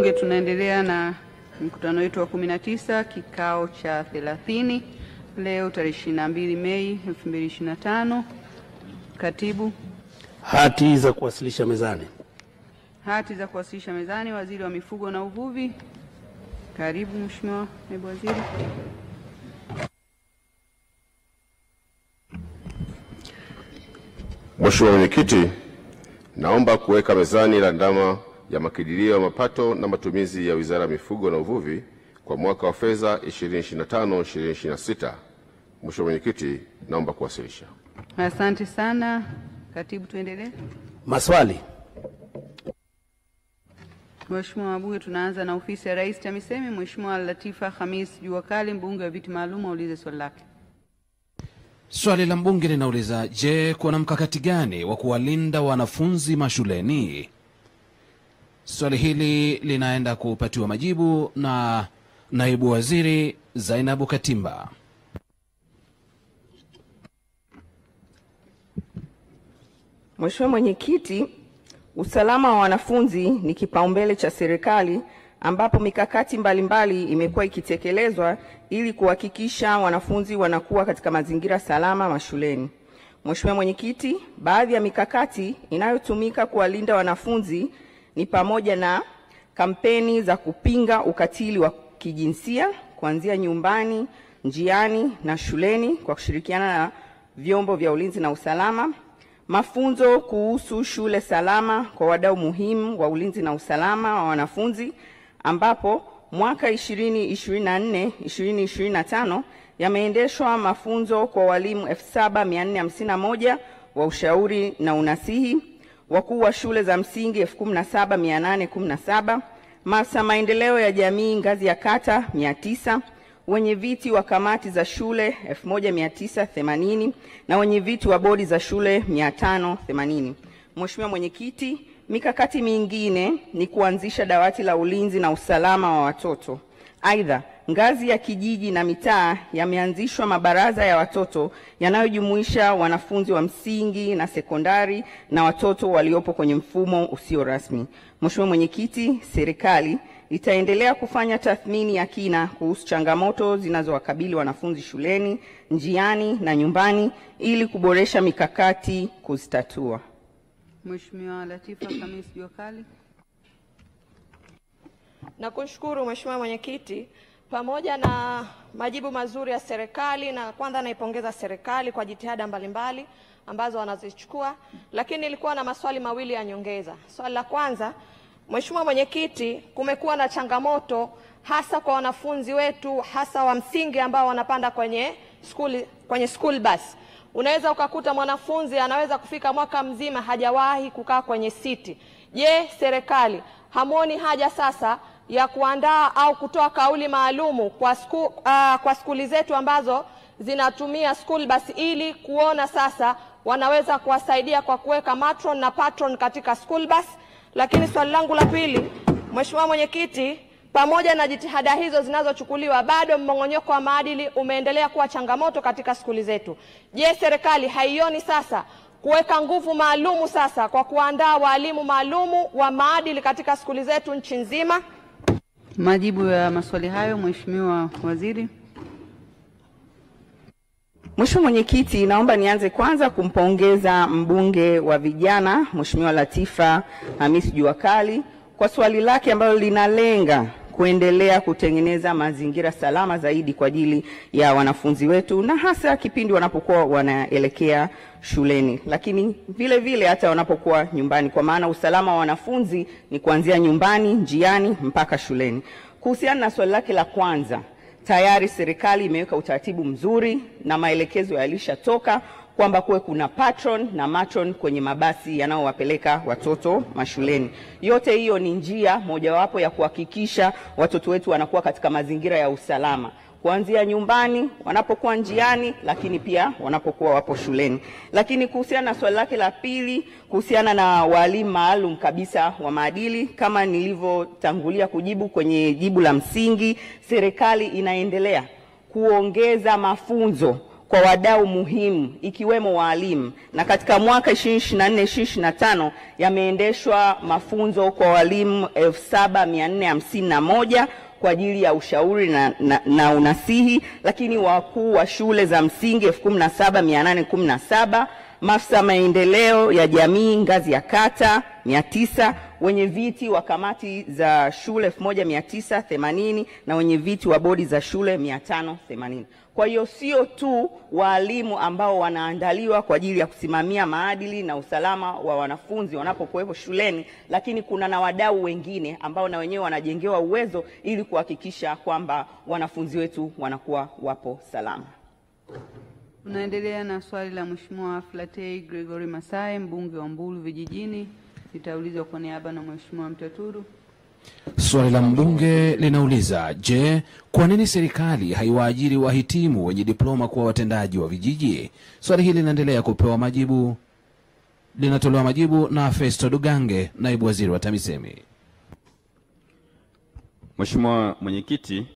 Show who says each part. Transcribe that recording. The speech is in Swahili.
Speaker 1: wabunge, tunaendelea na mkutano wetu wa 19 kikao cha 30 leo tarehe 22 Mei 2025. Katibu.
Speaker 2: Hati za kuwasilisha mezani.
Speaker 1: Hati za kuwasilisha mezani. Waziri wa Mifugo na Uvuvi. Karibu Mheshimiwa Naibu Waziri.
Speaker 3: Mheshimiwa Mwenyekiti, naomba kuweka mezani landama ya makadirio ya mapato na matumizi ya Wizara ya Mifugo na Uvuvi kwa mwaka wa fedha 2025-2026. Mheshimiwa Mwenyekiti, naomba kuwasilisha.
Speaker 1: Asante sana. Katibu, tuendelee.
Speaker 2: Maswali.
Speaker 1: Mheshimiwa wabunge, tunaanza na ofisi ya Rais TAMISEMI. Mheshimiwa Latifa Khamis Juakali, mbunge wa viti maalum, aulize swali lake.
Speaker 4: Swali la mbunge linauliza, je, kuna mkakati gani wa kuwalinda wanafunzi mashuleni? Swali hili linaenda kupatiwa majibu na Naibu Waziri Zainabu Katimba.
Speaker 5: Mheshimiwa Mwenyekiti, usalama wa wanafunzi ni kipaumbele cha serikali ambapo mikakati mbalimbali imekuwa ikitekelezwa ili kuhakikisha wanafunzi wanakuwa katika mazingira salama mashuleni. Mheshimiwa Mwenyekiti, baadhi ya mikakati inayotumika kuwalinda wanafunzi ni pamoja na kampeni za kupinga ukatili wa kijinsia kuanzia nyumbani, njiani na shuleni kwa kushirikiana na vyombo vya ulinzi na usalama, mafunzo kuhusu shule salama kwa wadau muhimu wa ulinzi na usalama wa wanafunzi ambapo mwaka 2024-2025 yameendeshwa mafunzo kwa walimu 7451 wa ushauri na unasihi, wakuu wa shule za msingi 17817, maafisa maendeleo ya jamii ngazi ya kata 900, wenye viti wa kamati za shule 1980 na wenye viti wa bodi za shule 580. Mheshimiwa Mwenyekiti, mikakati mingine ni kuanzisha dawati la ulinzi na usalama wa watoto. Aidha, ngazi ya kijiji na mitaa yameanzishwa mabaraza ya watoto yanayojumuisha wanafunzi wa msingi na sekondari na watoto waliopo kwenye mfumo usio rasmi. Mheshimiwa Mwenyekiti, serikali itaendelea kufanya tathmini ya kina kuhusu changamoto zinazowakabili wanafunzi shuleni, njiani na nyumbani ili kuboresha mikakati kuzitatua.
Speaker 1: Mheshimiwa Latifa Khamis Juakali.
Speaker 6: Nakushukuru Mheshimiwa Mwenyekiti, pamoja na majibu mazuri ya serikali, na kwanza naipongeza serikali kwa jitihada mbalimbali ambazo wanazichukua, lakini nilikuwa na maswali mawili ya nyongeza. Swali la kwanza, Mheshimiwa Mwenyekiti, kumekuwa na changamoto hasa kwa wanafunzi wetu hasa wa msingi ambao wanapanda kwenye school bus. Unaweza ukakuta mwanafunzi anaweza kufika mwaka mzima hajawahi kukaa kwenye siti. Je, serikali hamuoni haja sasa ya kuandaa au kutoa kauli maalumu kwa skuli zetu ambazo zinatumia school bus ili kuona sasa wanaweza kuwasaidia kwa kuweka matron na patron katika school bus? Lakini swali langu la pili, Mheshimiwa Mwenyekiti, pamoja na jitihada hizo zinazochukuliwa bado mmong'onyoko wa maadili umeendelea kuwa changamoto katika skuli zetu. Je, serikali haioni sasa kuweka nguvu maalumu sasa kwa kuandaa walimu maalumu wa maadili katika skuli zetu nchi nzima?
Speaker 1: Majibu ya maswali hayo, Mheshimiwa Waziri.
Speaker 5: Mheshimiwa Mwenyekiti, naomba nianze kwanza kumpongeza mbunge wa vijana Mheshimiwa Latifa Khamis Juakali kwa swali lake ambalo linalenga kuendelea kutengeneza mazingira salama zaidi kwa ajili ya wanafunzi wetu na hasa kipindi wanapokuwa wanaelekea shuleni, lakini vile vile hata wanapokuwa nyumbani, kwa maana usalama wa wanafunzi ni kuanzia nyumbani, njiani mpaka shuleni. Kuhusiana na swali lake la kwanza, tayari serikali imeweka utaratibu mzuri na maelekezo yalishatoka kwamba kuwe kuna patron na matron kwenye mabasi yanayowapeleka watoto mashuleni. Yote hiyo ni njia mojawapo ya kuhakikisha watoto wetu wanakuwa katika mazingira ya usalama, kuanzia nyumbani, wanapokuwa njiani, lakini pia wanapokuwa wapo shuleni. Lakini kuhusiana na swali lake la pili, kuhusiana na walimu maalum kabisa wa maadili, kama nilivyotangulia kujibu kwenye jibu la msingi, serikali inaendelea kuongeza mafunzo kwa wadau muhimu ikiwemo walimu, na katika mwaka 2024-2025 yameendeshwa mafunzo kwa walimu 7451 kwa ajili ya ushauri na unasihi, lakini wakuu wa shule za msingi 17817, maafisa maendeleo ya jamii ngazi ya kata 900, wenye viti wa kamati za shule 1980 na wenye viti wa bodi za shule 580. Kwa hiyo sio tu walimu ambao wanaandaliwa kwa ajili ya kusimamia maadili na usalama wa wanafunzi wanapokuwepo shuleni, lakini kuna na wadau wengine ambao na wenyewe wanajengewa uwezo ili kuhakikisha kwamba wanafunzi wetu wanakuwa wapo salama.
Speaker 1: Tunaendelea na swali la Mheshimiwa Flatei Gregory Masai, mbunge wa Mbulu Vijijini. Litaulizwa kwa niaba na Mheshimiwa Mtaturu.
Speaker 4: Swali la mbunge linauliza, je, kwa nini serikali haiwaajiri wahitimu wenye diploma kuwa watendaji wa vijiji? Swali hili linaendelea kupewa majibu, linatolewa majibu na Festo Dugange, naibu waziri wa TAMISEMI.
Speaker 7: Mheshimiwa Mwenyekiti,